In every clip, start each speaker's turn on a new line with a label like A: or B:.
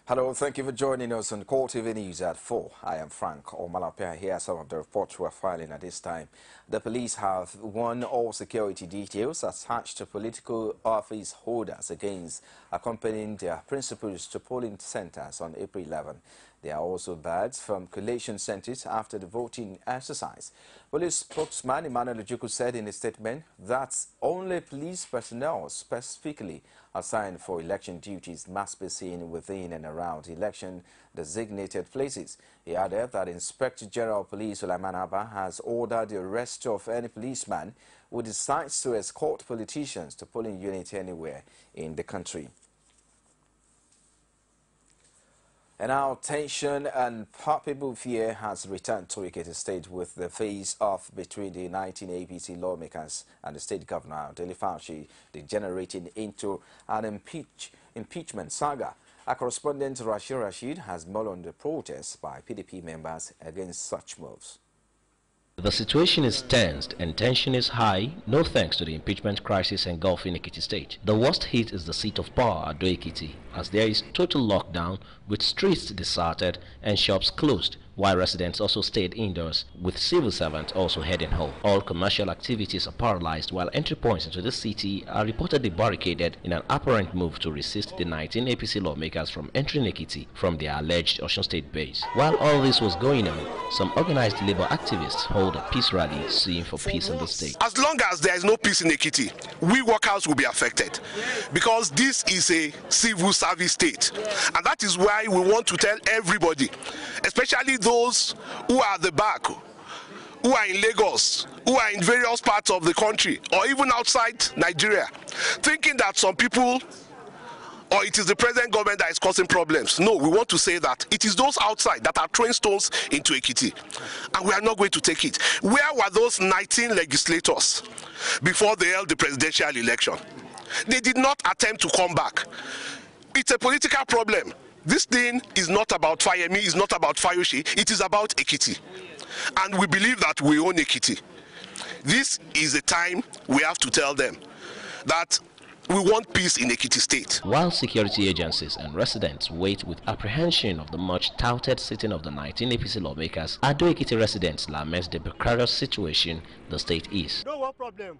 A: Hello, thank you for joining us on CoreTV News at 4. I am Frank Omalapia. Here are some of the reports we're filing at this time. The police have won all security details attached to political office holders against accompanying their principals to polling centers on April 11. There are also barred from collation centers after the voting exercise. Police spokesman Emmanuel Ojukwu said in a statement that only police personnel specifically assigned for election duties must be seen within and around election designated places. He added that Inspector General of Police Sulaiman Abba has ordered the arrest of any policeman who decides to escort politicians to polling units anywhere in the country. And now tension and palpable fear has returned to Ekiti State with the face-off between the 19 APC lawmakers and the state governor, Dele Fauci, degenerating into an impeachment saga. Our correspondent Rashid has mulled the protests by PDP members against such moves.
B: The situation is tensed and tension is high, no thanks to the impeachment crisis engulfing Ekiti State. The worst hit is the seat of power, Ado Ekiti, as there is total lockdown with streets deserted and shops closed, while residents also stayed indoors, with civil servants also heading home. All commercial activities are paralyzed, while entry points into the city are reportedly barricaded in an apparent move to resist the 19 APC lawmakers from entering Ekiti from their alleged Osun State base. While all this was going on, some organized labor activists hold a peace rally suing for peace in the state.
C: As long as there is no peace in Ekiti, we workers will be affected, because this is a civil service state, and that is why we want to tell everybody, especially those who are at the back, who are in Lagos, who are in various parts of the country, or even outside Nigeria, thinking that some people or it is the present government that is causing problems. No, we want to say that it is those outside that are throwing stones into Ekiti, and we are not going to take it. Where were those 19 legislators before they held the presidential election? They did not attempt to come back. It's a political problem. This thing is not about Fayemi, it's not about Fayoshe, it is about Ekiti. And we believe that we own Ekiti. This is the time we have to tell them that we want peace in Ekiti State.
B: While security agencies and residents wait with apprehension of the much touted sitting of the 19 APC lawmakers, Ado Ekiti residents lament the precarious situation the state is.
D: No one problem,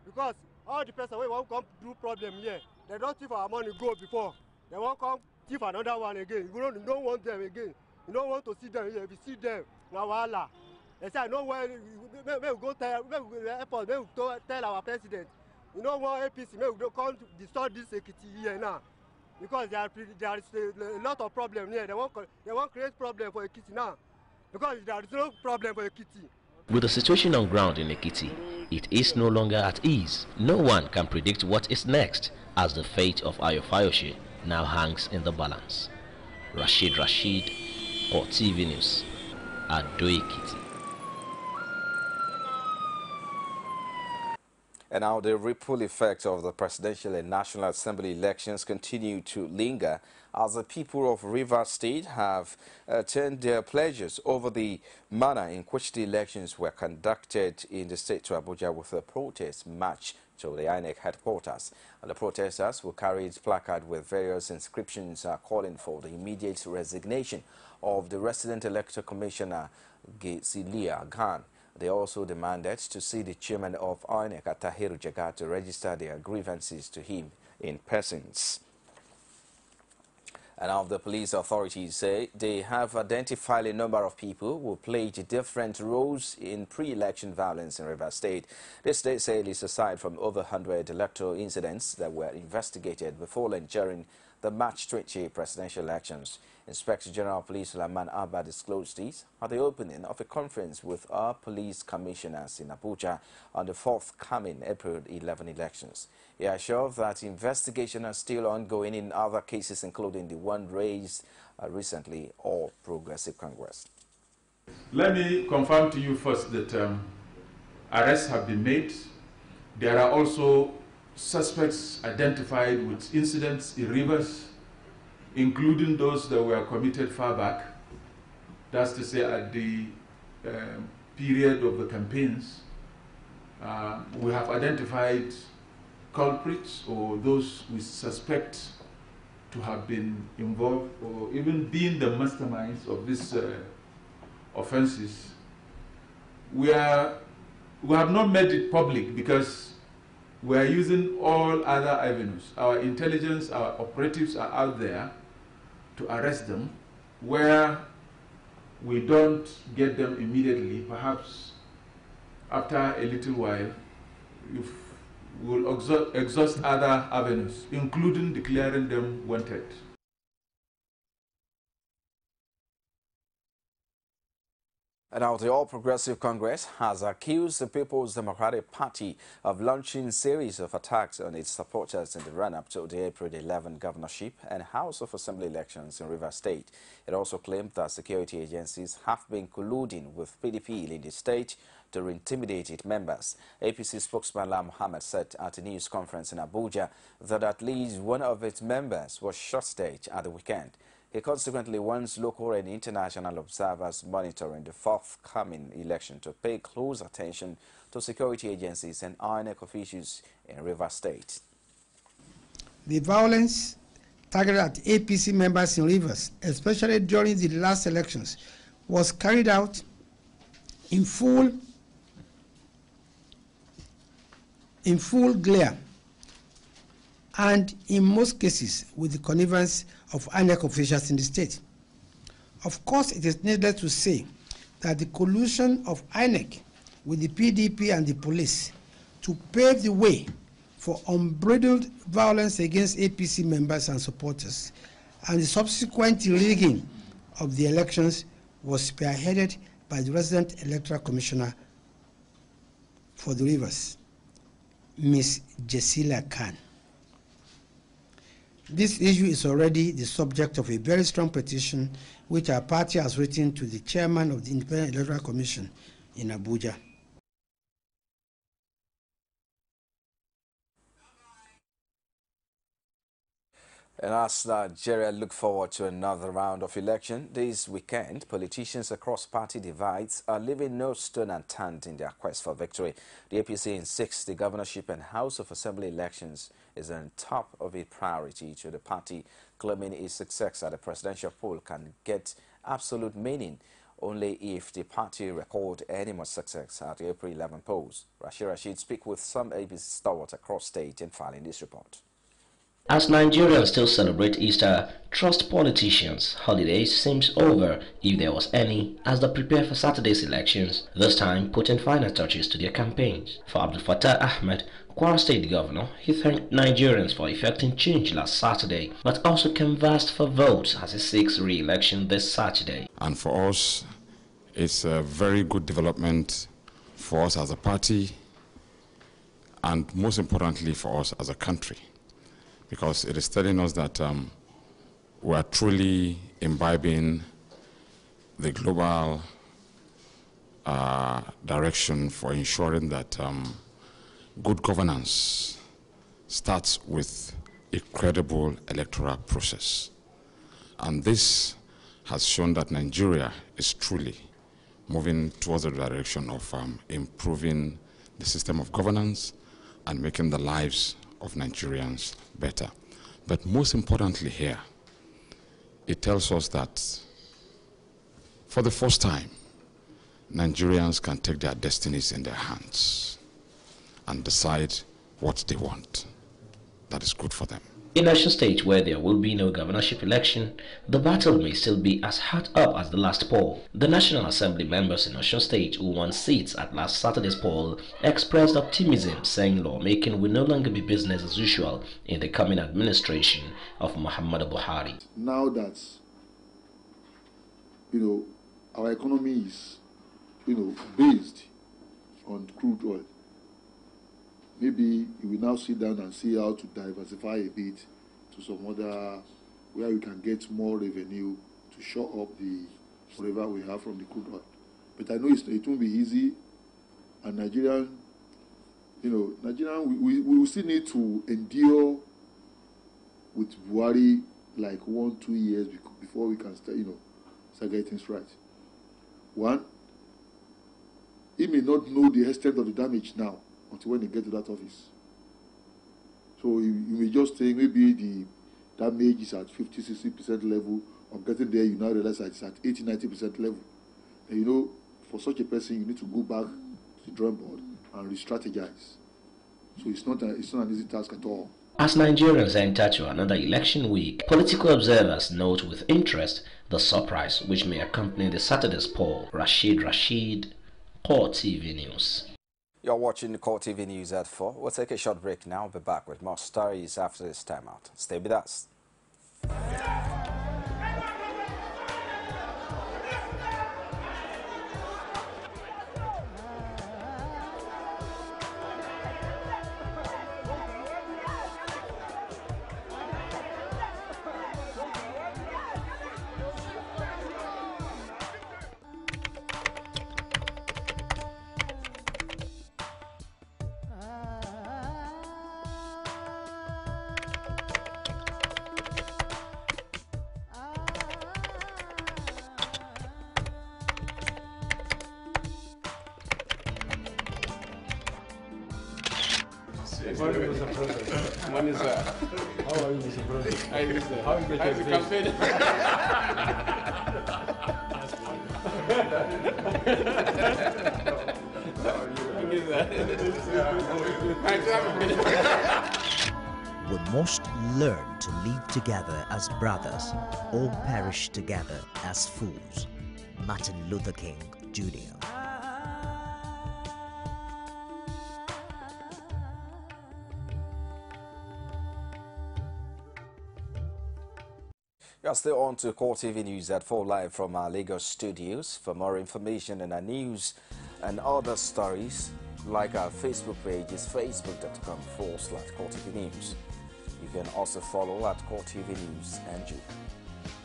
D: because all the person who won't come do problem here, they don't thief our money go before. They won't come thief another one again. You don't want them again. You don't want to see them here. If you see them, now voila. They say, no way, we go tell our president. You know what, APC, we come to destroy this Ekiti here now, because there is a lot of problem here. They won't create problem for Ekiti now, because there is no problem for Ekiti.
B: With the situation on ground in Ekiti, it is no longer at ease. No one can predict what is next, as the fate of Ayo Fayoshe now hangs in the balance. Rashid, CoreTV News, Ado Ekiti.
A: And now the ripple effects of the presidential and national assembly elections continue to linger as the people of Rivers State have turned their pleasures over the manner in which the elections were conducted in the state to Abuja with a protest march to the INEC headquarters. And the protesters who carried placards with various inscriptions calling for the immediate resignation of the resident electoral commissioner, Gesilia Khan. They also demanded to see the chairman of INEC, Tahiru Jaga, to register their grievances to him in persons. And now the police authorities say they have identified a number of people who played different roles in pre-election violence in Rivers State. This they say is aside from over 100 electoral incidents that were investigated before and during the March 20 presidential elections. Inspector General of Police Sulaiman Abba disclosed this at the opening of a conference with our police commissioners in Abuja on the forthcoming April 11 elections. He assured that investigations are still ongoing in other cases, including the one raised recently or Progressive Congress.
E: Let me confirm to you first that arrests have been made. There are also suspects identified with incidents in Rivers, including those that were committed far back. That's to say, at the period of the campaigns. We have identified culprits or those we suspect to have been involved or even being the masterminds of these offenses. We have not made it public because we are using all other avenues. Our intelligence, our operatives are out there to arrest them. Where we don't get them immediately, perhaps after a little while, we'll exhaust other avenues, including declaring them wanted.
A: And now the All Progressive Congress has accused the People's Democratic Party of launching a series of attacks on its supporters in the run-up to the April 11 governorship and House of Assembly elections in Rivers State. It also claimed that security agencies have been colluding with PDP in the state to intimidate its members. APC spokesman Lai Mohammed said at a news conference in Abuja that at least one of its members was shot dead at the weekend. He consequently wants local and international observers monitoring the forthcoming election to pay close attention to security agencies and INEC officials in Rivers State.
F: The violence targeted at APC members in Rivers, especially during the last elections, was carried out in full glare and in most cases with the connivance of INEC officials in the state. Of course, it is needless to say that the collusion of INEC with the PDP and the police to pave the way for unbridled violence against APC members and supporters and the subsequent rigging of the elections was spearheaded by the resident electoral commissioner for the Rivers, Ms. Jessila Khan. This issue is already the subject of a very strong petition which our party has written to the chairman of the Independent Electoral Commission in Abuja.
A: And as Nigeria look forward to another round of election this weekend, politicians across party divides are leaving no stone unturned in their quest for victory. The APC insists the governorship and House of Assembly elections is on top of a priority to the party, claiming its success at the presidential poll can get absolute meaning only if the party record any more success at the April 11 polls. Rashid speak with some APC stalwarts across state and filing this report.
B: As Nigerians still celebrate Easter, trust politicians' holiday seems over, if there was any, as they prepare for Saturday's elections, this time putting final touches to their campaigns. For Abdul Fattah Ahmed, Kwara State Governor, he thanked Nigerians for effecting change last Saturday, but also canvassed for votes as he seeks re-election this Saturday.
G: And for us, it's a very good development for us as a party, and most importantly for us as a country, because it is telling us that we are truly imbibing the global direction for ensuring that good governance starts with a credible electoral process. And this has shown that Nigeria is truly moving towards the direction of improving the system of governance and making the lives of Nigerians better. But most importantly here, it tells us that for the first time, Nigerians can take their destinies in their hands and decide what they want that is good for them.
B: In Osun State, where there will be no governorship election, the battle may still be as hot up as the last poll. The National Assembly members in Osun State who won seats at last Saturday's poll expressed optimism, saying lawmaking will no longer be business as usual in the coming administration of Muhammadu Buhari.
H: Now that, our economy is, based on crude oil, maybe we will now sit down and see how to diversify a bit to some other, where we can get more revenue to shore up the whatever we have from the crude oil. But I know it won't be easy, and Nigerian, we will still need to endure with Buhari like 1-2 years before we can start getting things right. One, he may not know the extent of the damage now until when they get to that office. So you may just think maybe damage is at 50-60% level. On getting there, you now realize that it's at 80-90% level. And you know, for such a person, you need to go back to the drawing board and re-strategize. So it's not an easy task at all.
B: As Nigerians enter to another election week, political observers note with interest the surprise which may accompany the Saturday's poll. Rashid, CoreTV News.
A: You're watching CoreTV News at 4. We'll take a short break now. We'll be back with more stories after this time out. Stay with us.
I: Morning, Mr. President. Morning, sir. How are you, Mr. President? How is the campaign?
J: We must learn to live together as brothers, or perish together as fools. Martin Luther King, Jr.
A: You are still on to CoreTV News at 4 live from our Lagos studios. For more information and our news and other stories, like our Facebook page is facebook.com/CoreTV News. You can also follow at CoreTV News NG.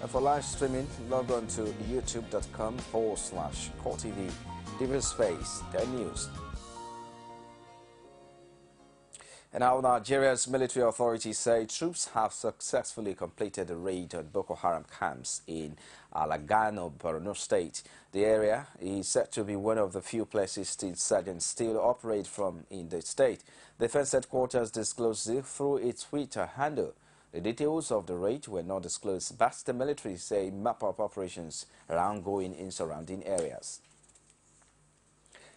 A: And for live streaming, log on to youtube.com/CoreTV. TV space, the news. And now Nigeria's military authorities say troops have successfully completed a raid on Boko Haram camps in Alagano, Borno State. The area is said to be one of the few places state sergeants still operate from in the state. Defense headquarters disclosed it through its Twitter handle. The details of the raid were not disclosed, but the military say map-up operations are ongoing in surrounding areas.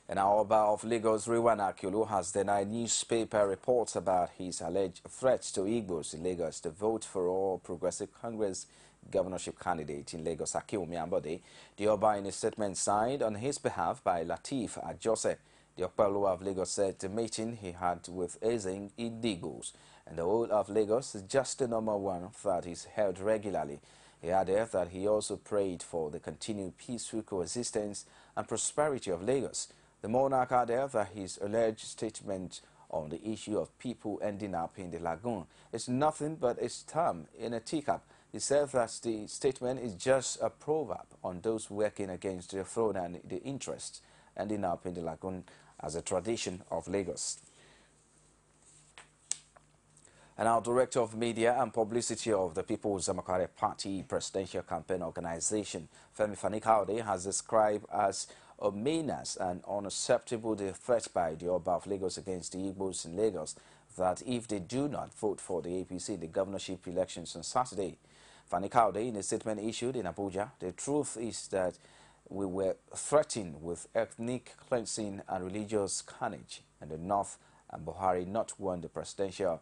A: And our Oba of Lagos, Rewan Akiolu, has denied newspaper reports about his alleged threats to Igbos in Lagos to vote for All Progressive Congress governorship candidate in Lagos, Akiolu Ambode. The Oba, in a statement signed on his behalf by Lateef Ajose, the Okpalo of Lagos, said the meeting he had with Ezeng Idigos and the whole of Lagos is just a normal one that is held regularly. He added that he also prayed for the continued peaceful coexistence and prosperity of Lagos. The monarch added that his alleged statement on the issue of people ending up in the lagoon is nothing but a storm in a teacup. He said that the statement is just a proverb on those working against the throne and the interests ending up in the lagoon as a tradition of Lagos. And our Director of Media and Publicity of the People's Democratic Party Presidential Campaign Organization, Femi Fani-Kaude, has described as a menace and unacceptable the threat by the Oba of Lagos against the Igbos in Lagos that if they do not vote for the APC in the governorship elections on Saturday. Fani-Kaude, in a statement issued in Abuja, the truth is that we were threatened with ethnic cleansing and religious carnage in the north, and Buhari not won the presidential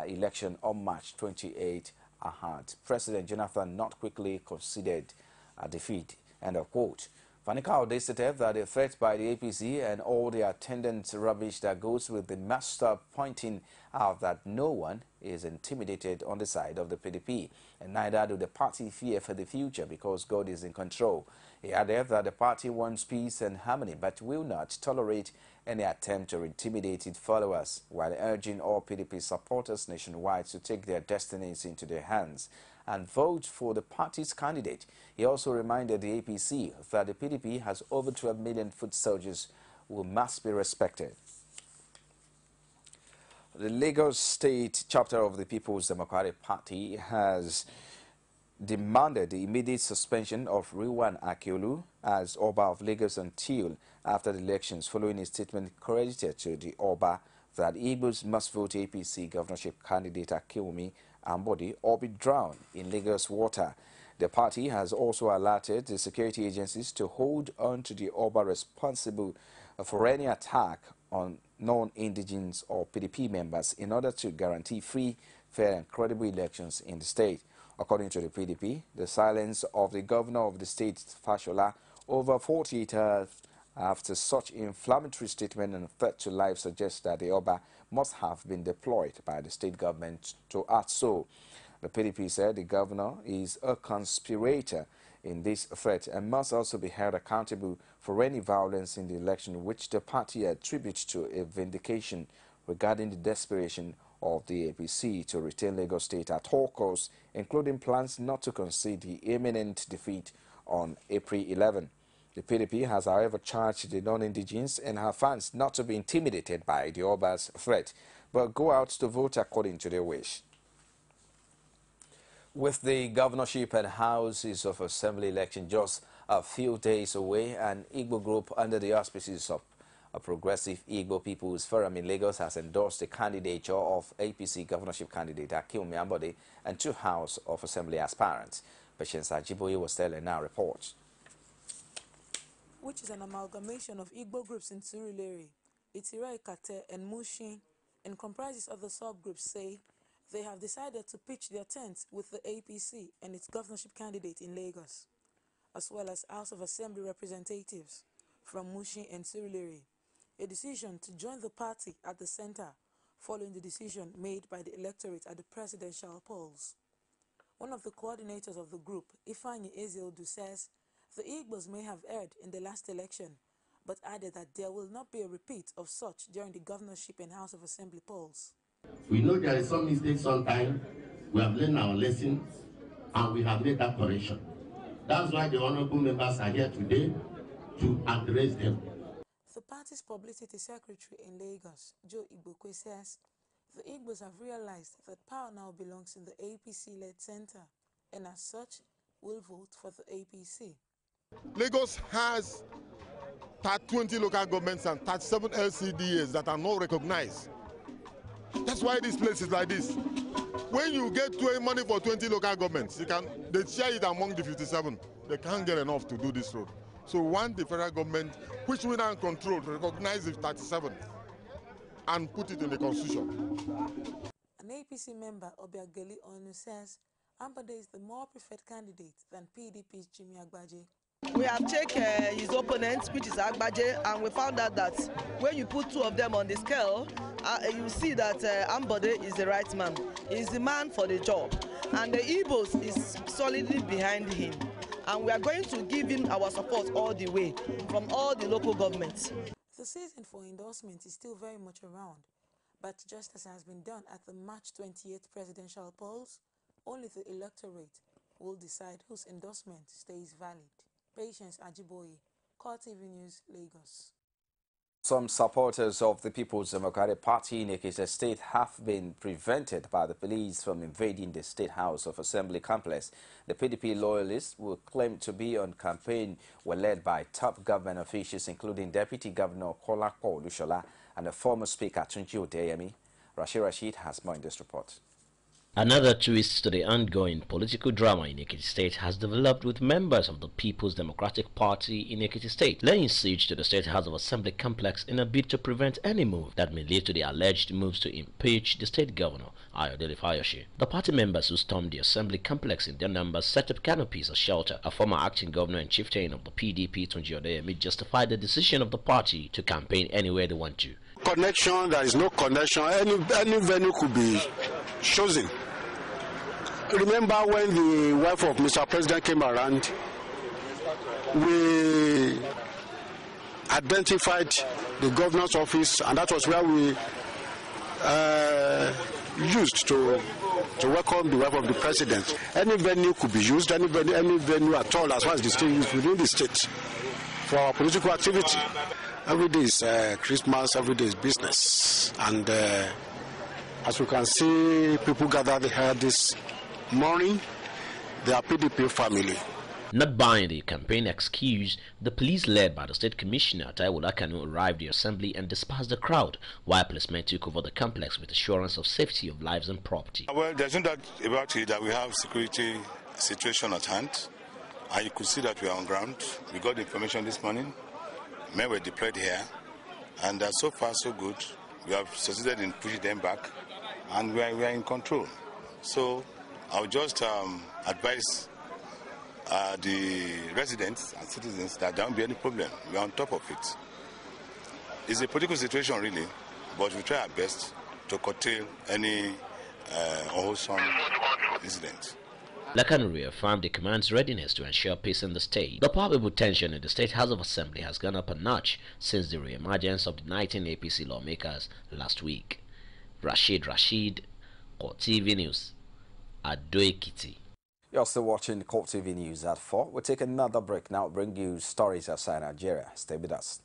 A: election on March 28 had President Jonathan not quickly conceded a defeat. End of quote. Fani-Kaude stated that the threat by the APC and all the attendant rubbish that goes with the master, pointing out that no one is intimidated on the side of the PDP, and neither do the party fear for the future because God is in control. He added that the party wants peace and harmony but will not tolerate any attempt to intimidate its followers, while urging all PDP supporters nationwide to take their destinies into their hands and vote for the party's candidate. He also reminded the APC that the PDP has over 12 million foot soldiers who must be respected. The Lagos State chapter of the People's Democratic Party has demanded the immediate suspension of Rewan Akiolu as Oba of Lagos until after the elections, following a statement credited to the Oba that Igbos must vote APC governorship candidate Akiolu Ambode or be drowned in Lagos water. The party has also alerted the security agencies to hold on to the Oba responsible for any attack on non-indigenous or PDP members in order to guarantee free, fair and credible elections in the state. According to the PDP, the silence of the governor of the state, Fashola, over 48 hours after such inflammatory statement and threat to life suggests that the Oba must have been deployed by the state government to act so. The PDP said the governor is a conspirator in this threat and must also be held accountable for any violence in the election, which the party attributes to a vindication regarding the desperation of the APC to retain Lagos State at all costs, including plans not to concede the imminent defeat on April 11. The PDP has, however, charged the non-indigenous and her fans not to be intimidated by the Oba's threat, but go out to vote according to their wish. With the governorship and houses of assembly election just a few days away, an Igbo group under the auspices of a progressive Igbo People's Forum in Lagos has endorsed the candidature of APC governorship candidate Akinwumi Ambode and 2 House of Assembly aspirants. Patience Ajiboye was telling our report.
K: Which is an amalgamation of Igbo groups in Surulere, Itira Ikate and Mushin, and comprises other subgroups, say they have decided to pitch their tent with the APC and its governorship candidate in Lagos, as well as House of Assembly representatives from Mushin and Surulere. A decision to join the party at the center following the decision made by the electorate at the presidential polls. One of the coordinators of the group, Ifeanyi Ezeudu, says the Igbos may have erred in the last election, but added that there will not be a repeat of such during the governorship and House of Assembly polls.
L: We know there is some mistakes sometimes. We have learned our lessons and we have made that correction. That's why the honorable members are here today to address them.
K: The party's publicity secretary in Lagos, Joe Igbokwe, says the Igbos have realized that power now belongs in the APC-led center and as such will vote for the APC.
M: Lagos has 20 local governments and 37 LCDAs that are not recognized. That's why this place is like this. When you get money for 20 local governments, they share it among the 57. They can't get enough to do this road. So one, the federal government, which we now control, recognize the 37 and put it in the constitution.
K: An APC member, Obiageli Onu, says Ambode is the more preferred candidate than PDP's Jimmy Agbaje.
N: We have checked his opponent, which is Agbaje, and we found out that when you put 2 of them on the scale, you see that Ambode is the right man. He's the man for the job. And the Igbos is solidly behind him. And we are going to give him our support all the way from all the local governments.
K: The season for endorsement is still very much around, but just as has been done at the March 28th presidential polls, only the electorate will decide whose endorsement stays valid. Patience Ajiboye, CoreTV News, Lagos.
A: Some supporters of the People's Democratic Party in Ekiti State have been prevented by the police from invading the State House of Assembly complex. The PDP loyalists who claim to be on campaign were led by top government officials, including Deputy Governor Kolakpo Olushola and the former Speaker Tunji Odeyemi. Rashid has more in this report.
B: Another twist to the ongoing political drama in Ekiti State has developed with members of the People's Democratic Party in Ekiti State laying siege to the State House of Assembly complex in a bid to prevent any move that may lead to the alleged moves to impeach the state governor, Ayodele Fayose. The party members who stormed the Assembly complex in their numbers set up canopies as shelter. A former acting governor and chieftain of the PDP, Tunji Odeyemi, justified the decision of the party to campaign anywhere they want to.
O: Connection, there is no connection. Any venue could be chosen. Remember when the wife of Mr. President came around, we identified the governor's office, and that was where we used to welcome the wife of the president. Any venue could be used, any venue at all, as far as the state is within the state for our political activity. Every day is Christmas, every day is business. And as we can see, people gathered here this morning. They are PDP family.
B: Not buying the campaign excuse, the police led by the State Commissioner Taiwo Lakanu arrived at the assembly and dispersed the crowd, while policemen took over the complex with assurance of safety of lives and property.
P: Well, there's no doubt about it that we have security situation at hand, and you could see that we are on ground. We got the information this morning. Men were deployed here, and so far so good. We have succeeded in pushing them back, and we are in control. So I would just advise the residents and citizens that there won't be any problem. We are on top of it. It's a political situation really, but we try our best to curtail any unwholesome incident.
B: Lakanu reaffirmed the command's readiness to ensure peace in the state. The palpable tension in the State House of Assembly has gone up a notch since the re-emergence of the 19 APC lawmakers last week. Rashid, CoreTV News, Ado Ekiti.
A: You're still watching CoreTV News at 4. We'll take another break now, bring you stories outside Nigeria. Stay with us.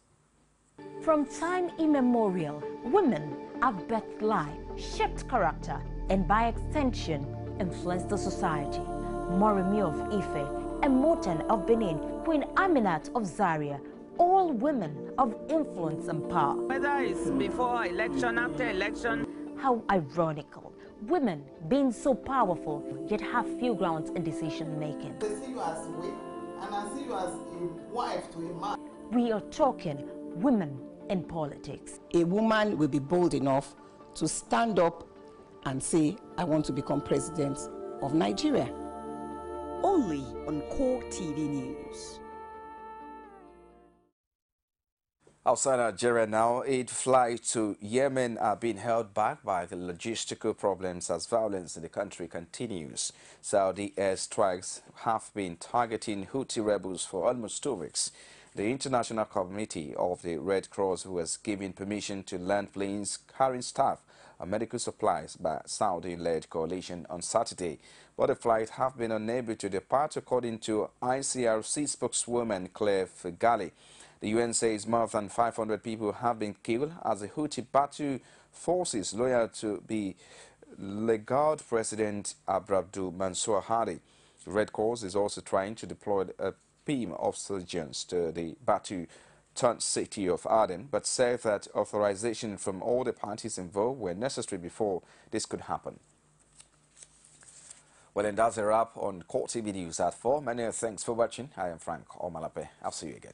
Q: From time immemorial, women have birthed life, shaped character, and by extension, influenced the society. Moremi of Ife, Emoten of Benin, Queen Aminat of Zaria, all women of influence and power.
R: Whether it's before election, after election.
Q: How ironical. Women being so powerful, yet have few grounds in decision making.
S: They see you as a wife, and I see you as a wife to a man.
Q: We are talking women in politics.
T: A woman will be bold enough to stand up and say, I want to become president of Nigeria.
U: Only on CoreTV News.
A: Outside Nigeria now, 8 flights to Yemen are being held back by the logistical problems as violence in the country continues. Saudi airstrikes have been targeting Houthi rebels for almost 2 weeks. The International Committee of the Red Cross was given permission to land planes carrying staff and medical supplies by Saudi-led coalition on Saturday, but the flight have been unable to depart, according to ICRC spokeswoman Claire Figali. The UN says more than 500 people have been killed as the Houthi battle forces loyal to the Legal President Abdul Mansour Hadi. The Red Cross is also trying to deploy a team of surgeons to the battle-torn city of Aden, but said that authorization from all the parties involved were necessary before this could happen. Well, and that's a wrap on CoreTV News at 4. Many thanks for watching. I am Frank Omalape. I'll see you again.